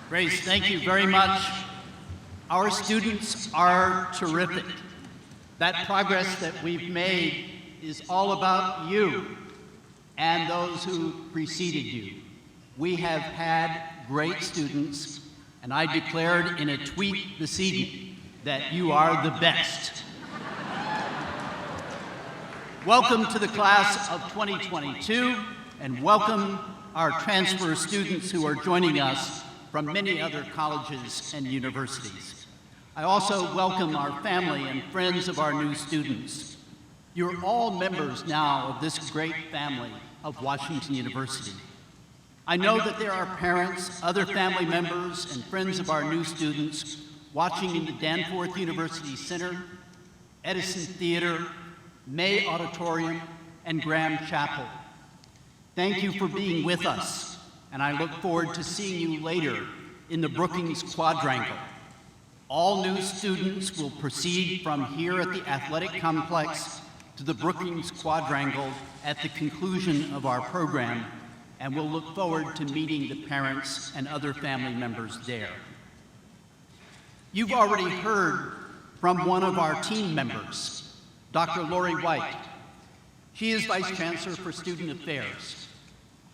Grace, thank you very much. Our students are terrific. That progress that we've made is all about you and those who preceded you. We have had great students, and I declared in a tweet this evening that you are the best. Welcome to the class of 2022, and welcome our transfer students who are joining us from many other colleges and universities. I also welcome our family and friends of our new students. You're all members now of this great family of Washington University. I know that there are parents, other family members, and friends of our new students watching in the Danforth University Center, Edison Theater, May Auditorium, and Graham Chapel. Thank you for being with us, and I look forward to seeing you later in the Brookings Quadrangle. All new students will proceed from here at the athletic complex to the Brookings Quadrangle at the conclusion of our program, and we'll look forward to meeting the parents and other family members there. You've already heard from one of our team members, Dr. Lori White. She is Vice Chancellor for Student Affairs.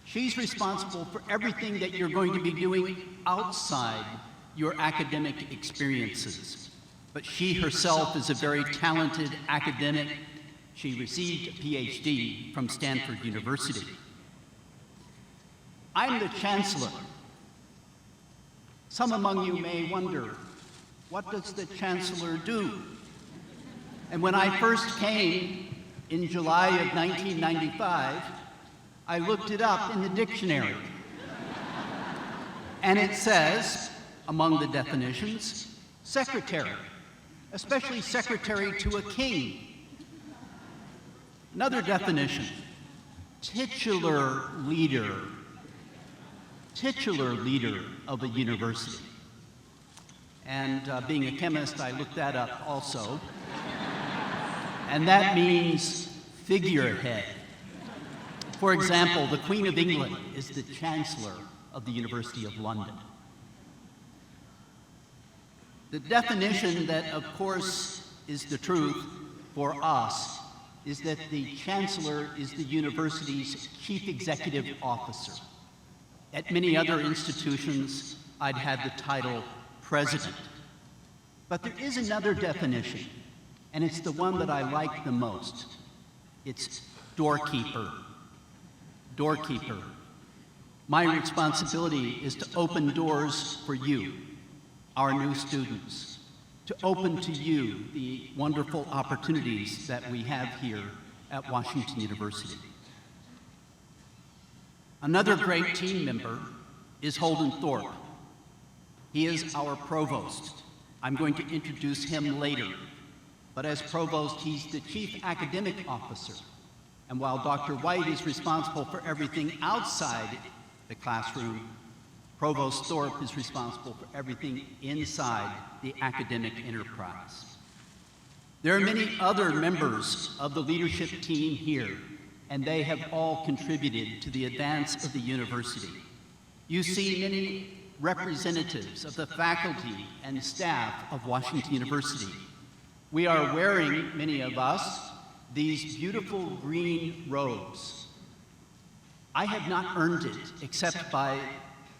She's responsible for everything that you're going to be doing outside your academic experiences. But she herself is a very talented academic. She received a PhD from Stanford University. I'm the Chancellor. Some among you may wonder, what does the Chancellor do? And when I first came in July of 1995, I looked it up in the dictionary. And it says, among the definitions, secretary, especially secretary to a king. Another definition, titular leader of a university. And being a chemist, I looked that up also. And that means figurehead. For example, the Queen of England is the Chancellor of the University of London. The definition that, of course, is the truth for us is that the Chancellor is the university's Chief Executive Officer. At many other institutions, I'd had the title President. But there is another definition, and it's the one that I like the most. It's doorkeeper. Doorkeeper. My responsibility is to open doors for you, our new students, to open to you the wonderful opportunities that we have here at Washington University. Another great team member is Holden Thorpe. He is our provost. I'm going to introduce him later, but as provost, he's the chief academic officer. And while Dr. White is responsible for everything outside the classroom, Provost Thorpe is responsible for everything inside the academic enterprise. There are many other members of the leadership team here, and they have all contributed to the advance of the university. You see many representatives of the faculty and staff of Washington University. We are wearing, many of us, these beautiful green robes. I have not earned it except by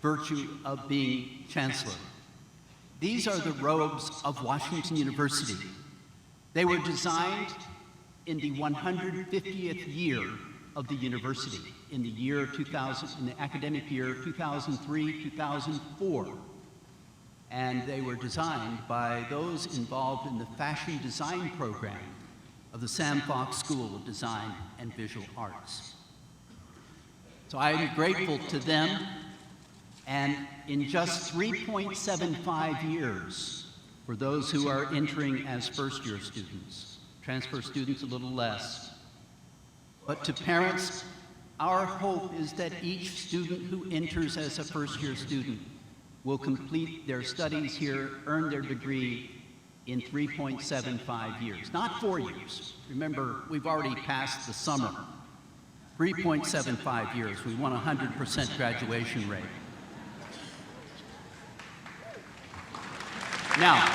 virtue of being Chancellor. These are the robes of Washington University. They were designed in the 150th year of the university, in the year 2000, in the academic year 2003-2004. And they were designed by those involved in the fashion design program of the Sam Fox School of Design and Visual Arts. So I am grateful to them, and in just 3.75 years, for those who are entering as first-year students, transfer students a little less, but to parents, our hope is that each student who enters as a first-year student will complete their studies here, earn their degree in 3.75 years, not 4 years. Remember, we've already passed the summer. 3.75 years, we want a 100% graduation rate. Now,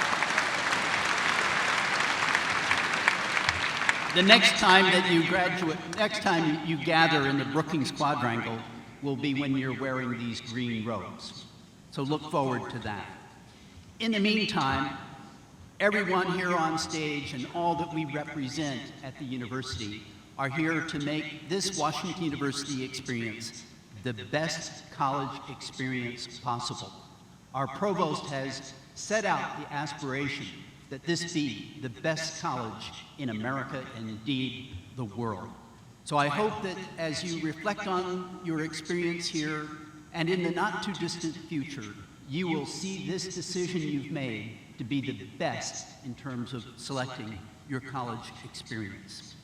the next time that you graduate, next time you gather in the Brookings Quadrangle will be when you're wearing these green robes. So look forward to that. In the meantime, everyone here on stage and all that we represent at the university are here to make this Washington University experience the best college experience possible. Our provost has set out the aspiration that this be the best college in America and indeed the world. So I hope that as you reflect on your experience here and in the not too distant future, you will see this decision you've made to be the best in terms of selecting your college experience.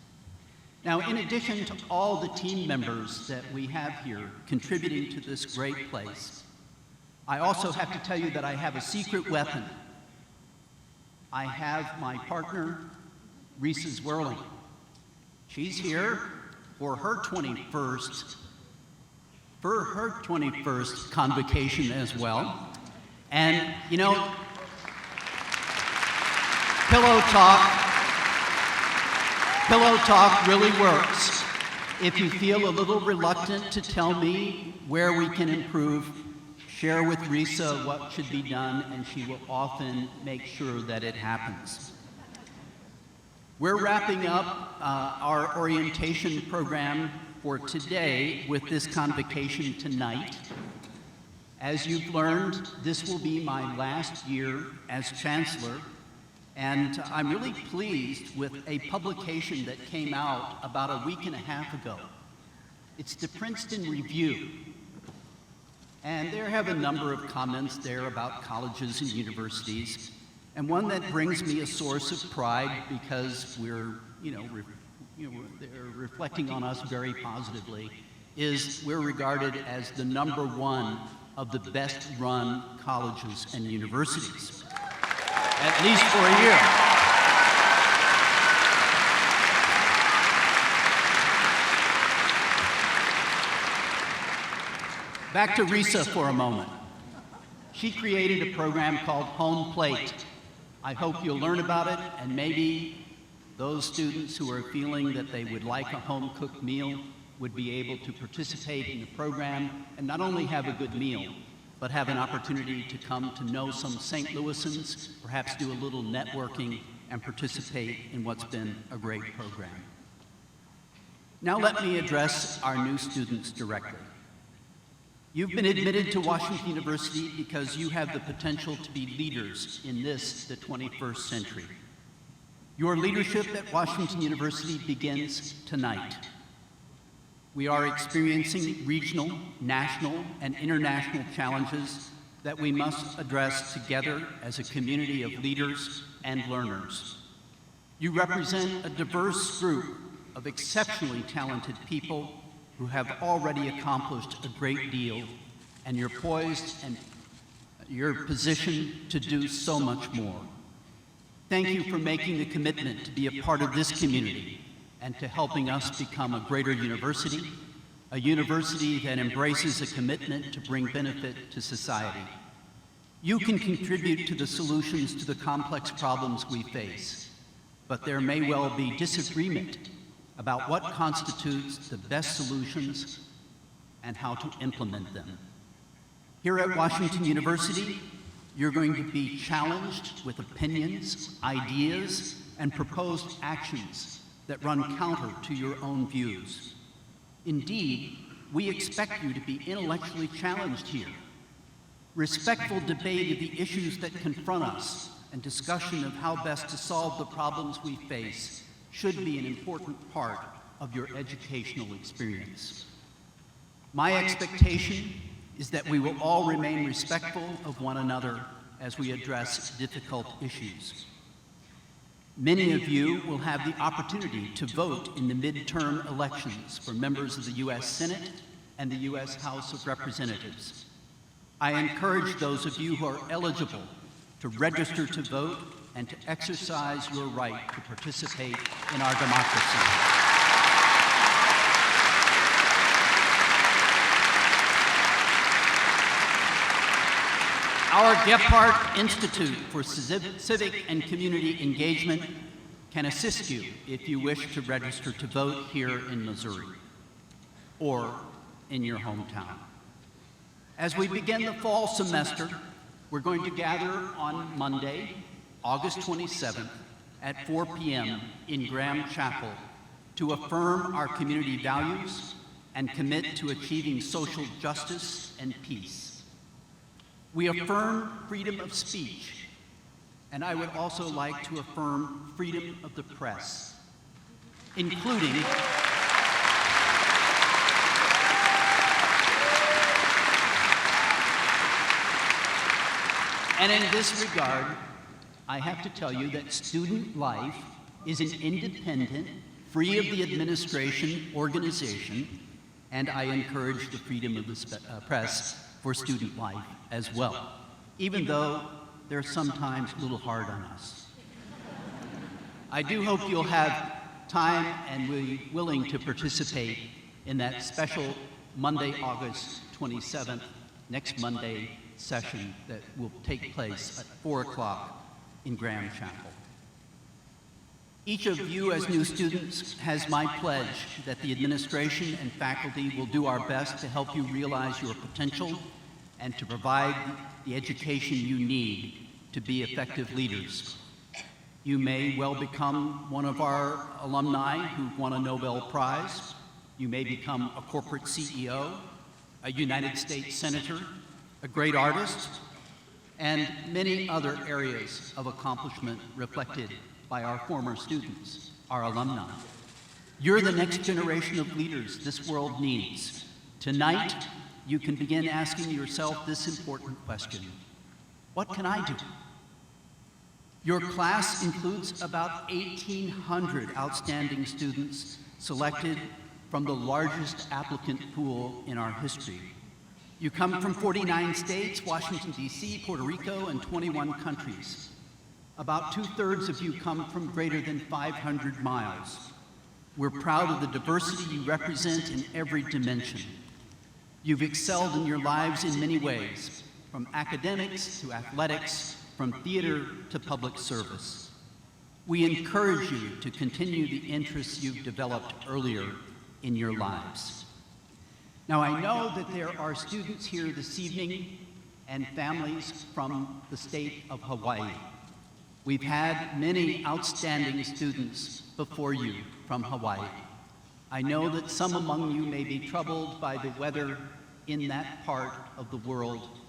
Now, in addition to all the team members that we have here contributing to this great place, I also have to tell you that I have a secret weapon. I have my partner, Risa Zwirling. She's here for her 21st convocation as well. And you know, pillow talk really works. If you feel a little reluctant to tell me where we can improve, share with Risa what should be done, and she will often make sure that it happens. We're wrapping up our orientation program for today with this convocation tonight. As you've learned, this will be my last year as Chancellor, and I'm really pleased with a publication that came out about a week and a half ago. It's the Princeton Review, and there have a number of comments there about colleges and universities, and one that brings me a source of pride because they're reflecting on us very positively, is we're regarded as the #1 of the best run colleges and universities, at least for a year. Back to Risa for a moment. She created a program called Home Plate. I hope you'll learn about it, and maybe those students who are feeling that they would like a home-cooked meal would be able to participate in the program and not only have a good meal, but have an opportunity to come to know some St. Louisans, perhaps do a little networking, and participate in what's been a great program. Now let me address our new students directly. You've been admitted to Washington University because you have the potential to be leaders in this, the 21st century. Your leadership at Washington University begins tonight. We are experiencing regional, national, and international challenges that we must address together as a community of leaders and learners. You represent a diverse group of exceptionally talented people who have already accomplished a great deal, and you're poised and you're positioned to do so much more. Thank you for making the commitment to be a part of this community and to helping us become a greater university, a university that embraces a commitment to bring benefit to society. You can contribute to the solutions to the complex problems we face, but there may well be disagreement about what constitutes the best solutions and how to implement them. Here at Washington University, you're going to be challenged with opinions, ideas, and proposed actions that run counter to your own views. Indeed, we expect you to be intellectually challenged here. Respectful debate of the issues that confront us and discussion of how best to solve the problems we face should be an important part of your educational experience. My expectation is that we will all remain respectful of one another as we address difficult issues. Many of you will have the opportunity to vote in the midterm elections for members of the U.S. Senate and the U.S. House of Representatives. I encourage those of you who are eligible to register to vote and to exercise your right to participate in our democracy. Our Gephardt Institute for Civic and Community Engagement can assist you if you wish to register to vote here in Missouri or in your hometown. As we begin the fall semester, we're going to gather on Monday, August 27th at 4 p.m. in Graham Chapel to affirm our community values and commit to achieving social justice and peace. We affirm freedom of speech, and I would also like to affirm freedom of the press, including and in this regard, I have to tell you that student life is an independent, free of the administration organization, and I encourage the freedom of the press for student life as well, even though they're sometimes a little hard on us. I do hope you'll have time and will be willing to participate in that special Monday, August 27th, next Monday session that will take place at 4 o'clock in Graham Chapel. Each of you as new students has my pledge that the administration and faculty will do our best to help you realize your potential and to provide the education you need to be effective leaders. You may well become one of our alumni who won a Nobel Prize. You may become a corporate CEO, a United States Senator, a great artist, and many other areas of accomplishment reflected by our former students, our alumni. You're the next generation of leaders this world needs. Tonight, you can begin asking yourself this important question: what can I do? Your class includes about 1,800 outstanding students selected from the largest applicant pool in our history. You come from 49 states, Washington, D.C., Puerto Rico, and 21 countries. About 2/3 of you come from greater than 500 miles. We're proud of the diversity you represent in every dimension. You've excelled in your lives in many ways, from academics to athletics, from theater to public service. We encourage you to continue the interests you've developed earlier in your lives. Now, I know that there are students here this evening and families from the state of Hawaii. We've had many outstanding students before you from Hawaii. I know that some among you may be troubled by the weather in that part of the world,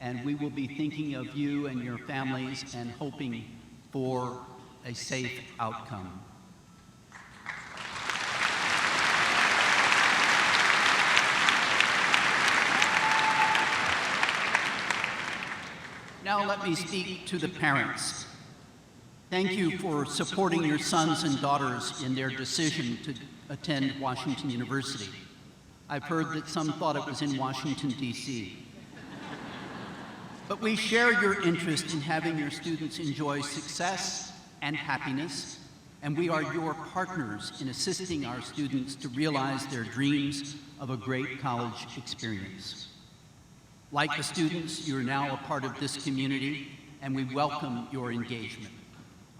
and we will be thinking of you and your families and hoping for a safe outcome. Now let me speak to the parents. Thank you for supporting your sons and daughters in their decision to attend Washington University. I've heard that some thought it was in Washington, D.C. But we share your interest in having your students enjoy success and happiness, and we are your partners in assisting our students to realize their dreams of a great college experience. Like the students, you're now a part of this community, and we welcome your engagement.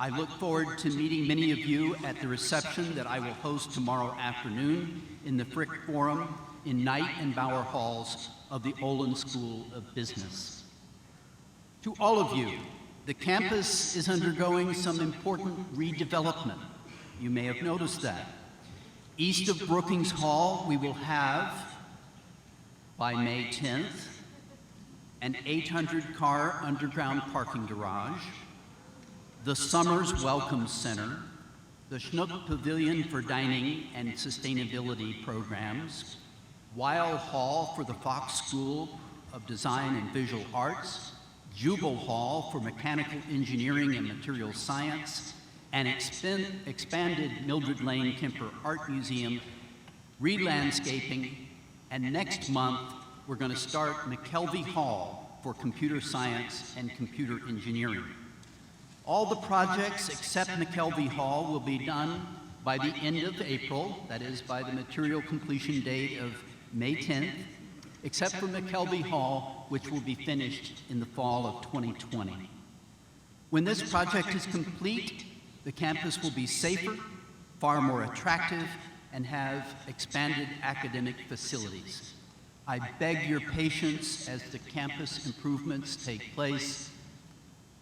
I look forward to meeting many of you at the reception that I will host tomorrow afternoon in the Frick Forum in Knight and Bauer Halls of the Olin School of Business. To all of you, the campus is undergoing some important redevelopment. You may have noticed that. East of Brookings Hall, we will have, by May 10th, an 800-car underground parking garage, the Summers Welcome Center, the Schnook Pavilion for dining and sustainability programs, Weil Hall for the Fox School of Design and Visual Arts, Jubal Hall for mechanical engineering and material science, an expanded Mildred Lane Kemper Art Museum, re-landscaping, and next month we're going to start McKelvey Hall for computer science and computer engineering. All the projects except McKelvey Hall will be done by the end of April, that is by the material completion date of May 10th, except for McKelvey Hall, which will be finished in the fall of 2020. When this project is complete, the campus will be safer, far more attractive, and have expanded academic facilities. I beg your patience as the campus improvements take place.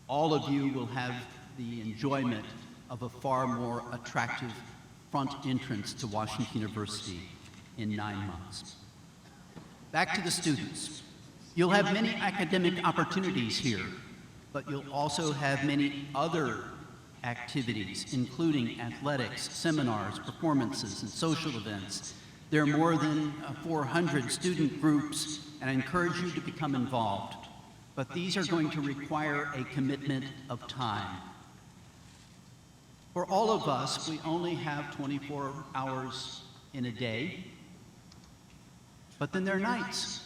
All of you will have the enjoyment of a far more attractive front entrance to Washington University in 9 months. Back to the students. You'll have many academic opportunities here, but you'll also have many other activities, including athletics, seminars, performances, and social events. There are more than 400 student groups, and I encourage you to become involved. But these are going to require a commitment of time. For all of us, we only have 24 hours in a day, but then there are nights.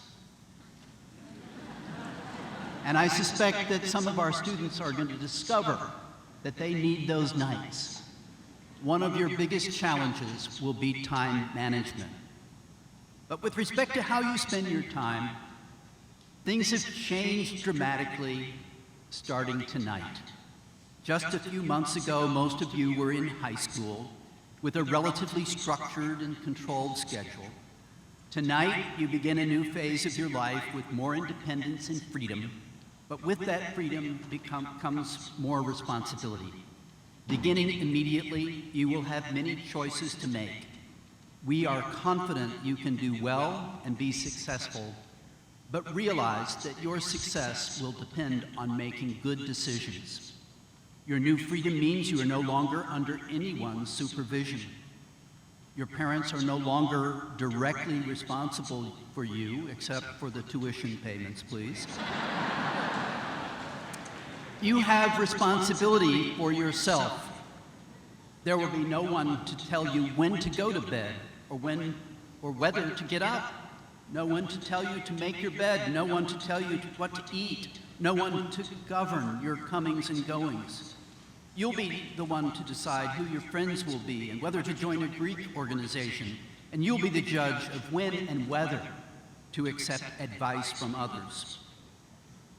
And I suspect that some of our students are going to discover that they need those nights. One of your biggest challenges will be time management. But with respect to how you spend your time, things have changed dramatically starting tonight. Just a few months ago, most of you were in high school with a relatively structured and controlled schedule. Tonight, you begin a new phase of your life with more independence and freedom, but with that freedom comes more responsibility. Beginning immediately, you will have many choices to make. We are confident you can do well and be successful, but realize that your success will depend on making good decisions. Your new freedom means you are no longer under anyone's supervision. Your parents are no longer directly responsible for you, except for the tuition payments, please. You have responsibility for yourself. There will be no one to tell you when to go to bed or whether to get up. No one to tell you to make your bed. No one to tell you what to eat. No one to govern your comings and goings. You'll be the one to decide who your friends will be and whether to join a Greek organization. And you'll be the judge of when and whether to accept advice from others.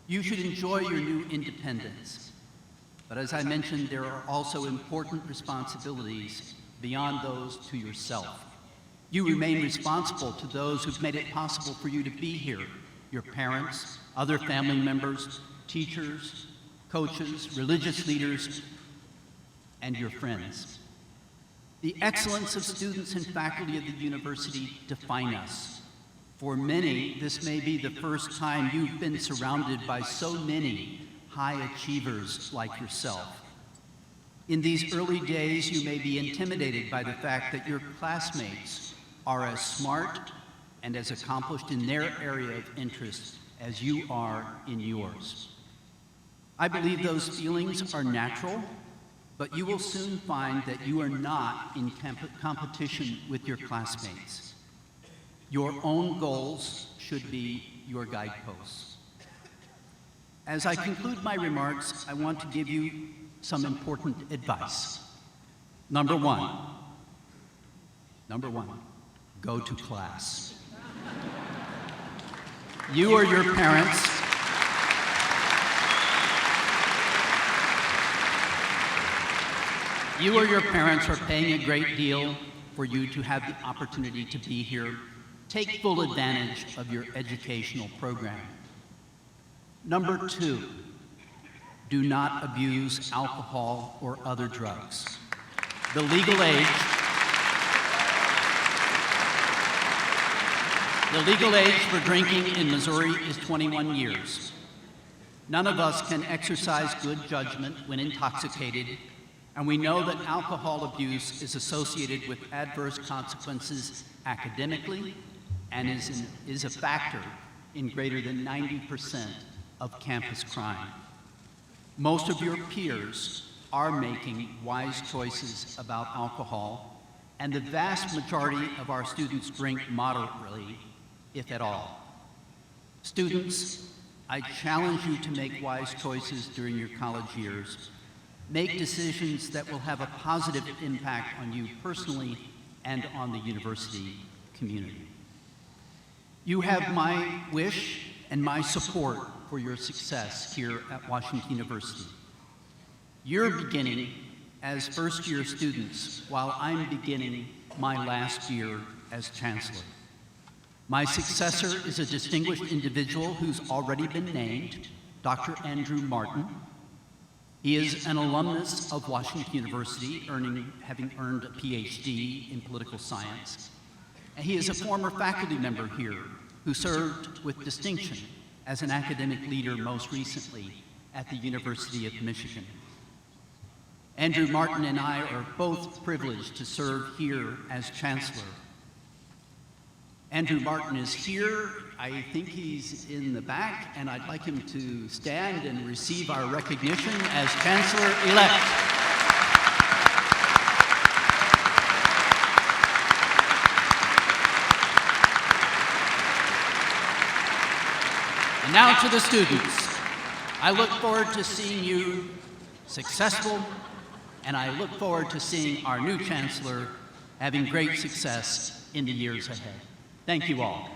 You should enjoy your new independence. But as I mentioned, there are also important responsibilities beyond those to yourself. You remain responsible to those who've made it possible for you to be here, your parents, other family members, teachers, coaches, religious leaders, and your friends. The excellence of students and faculty of the university define us. For many, this may be the first time you've been surrounded by so many high achievers like yourself. In these early days, you may be intimidated by the fact that your classmates are as smart and as accomplished in their area of interest as you are in yours. I believe those feelings are natural, but you will soon find that you are not in competition with your classmates. Your own goals should be your guideposts. As I conclude my remarks, I want to give you some important advice. Number one, go to class. You or your parents are paying a great deal for you to have the opportunity to be here. Take full advantage of your educational program. Number two, do not abuse alcohol or other drugs. The legal age for drinking in Missouri is 21 years. None of us can exercise good judgment when intoxicated, and we know that alcohol abuse is associated with adverse consequences academically and is a factor in greater than 90% of campus crime. Most of your peers are making wise choices about alcohol, and the vast majority of our students drink moderately, if at all. Students, I challenge you to make wise choices during your college years. Make decisions that will have a positive impact on you personally and on the university community. You have my wish and my support for your success here at Washington University. You're beginning as first-year students while I'm beginning my last year as Chancellor. My successor is a distinguished individual who's already been named, Dr. Andrew Martin. He is an alumnus of Washington University, having earned a PhD in political science. And he is a former faculty member here who served with distinction as an academic leader most recently at the University of Michigan. Andrew Martin and I are both privileged to serve here as Chancellor. Andrew Martin is here. I think he's in the back, and I'd like him to stand and receive our recognition as Chancellor-elect. And now to the students. I look forward to seeing you successful, and I look forward to seeing our new Chancellor having great success in the years ahead. Thank you all.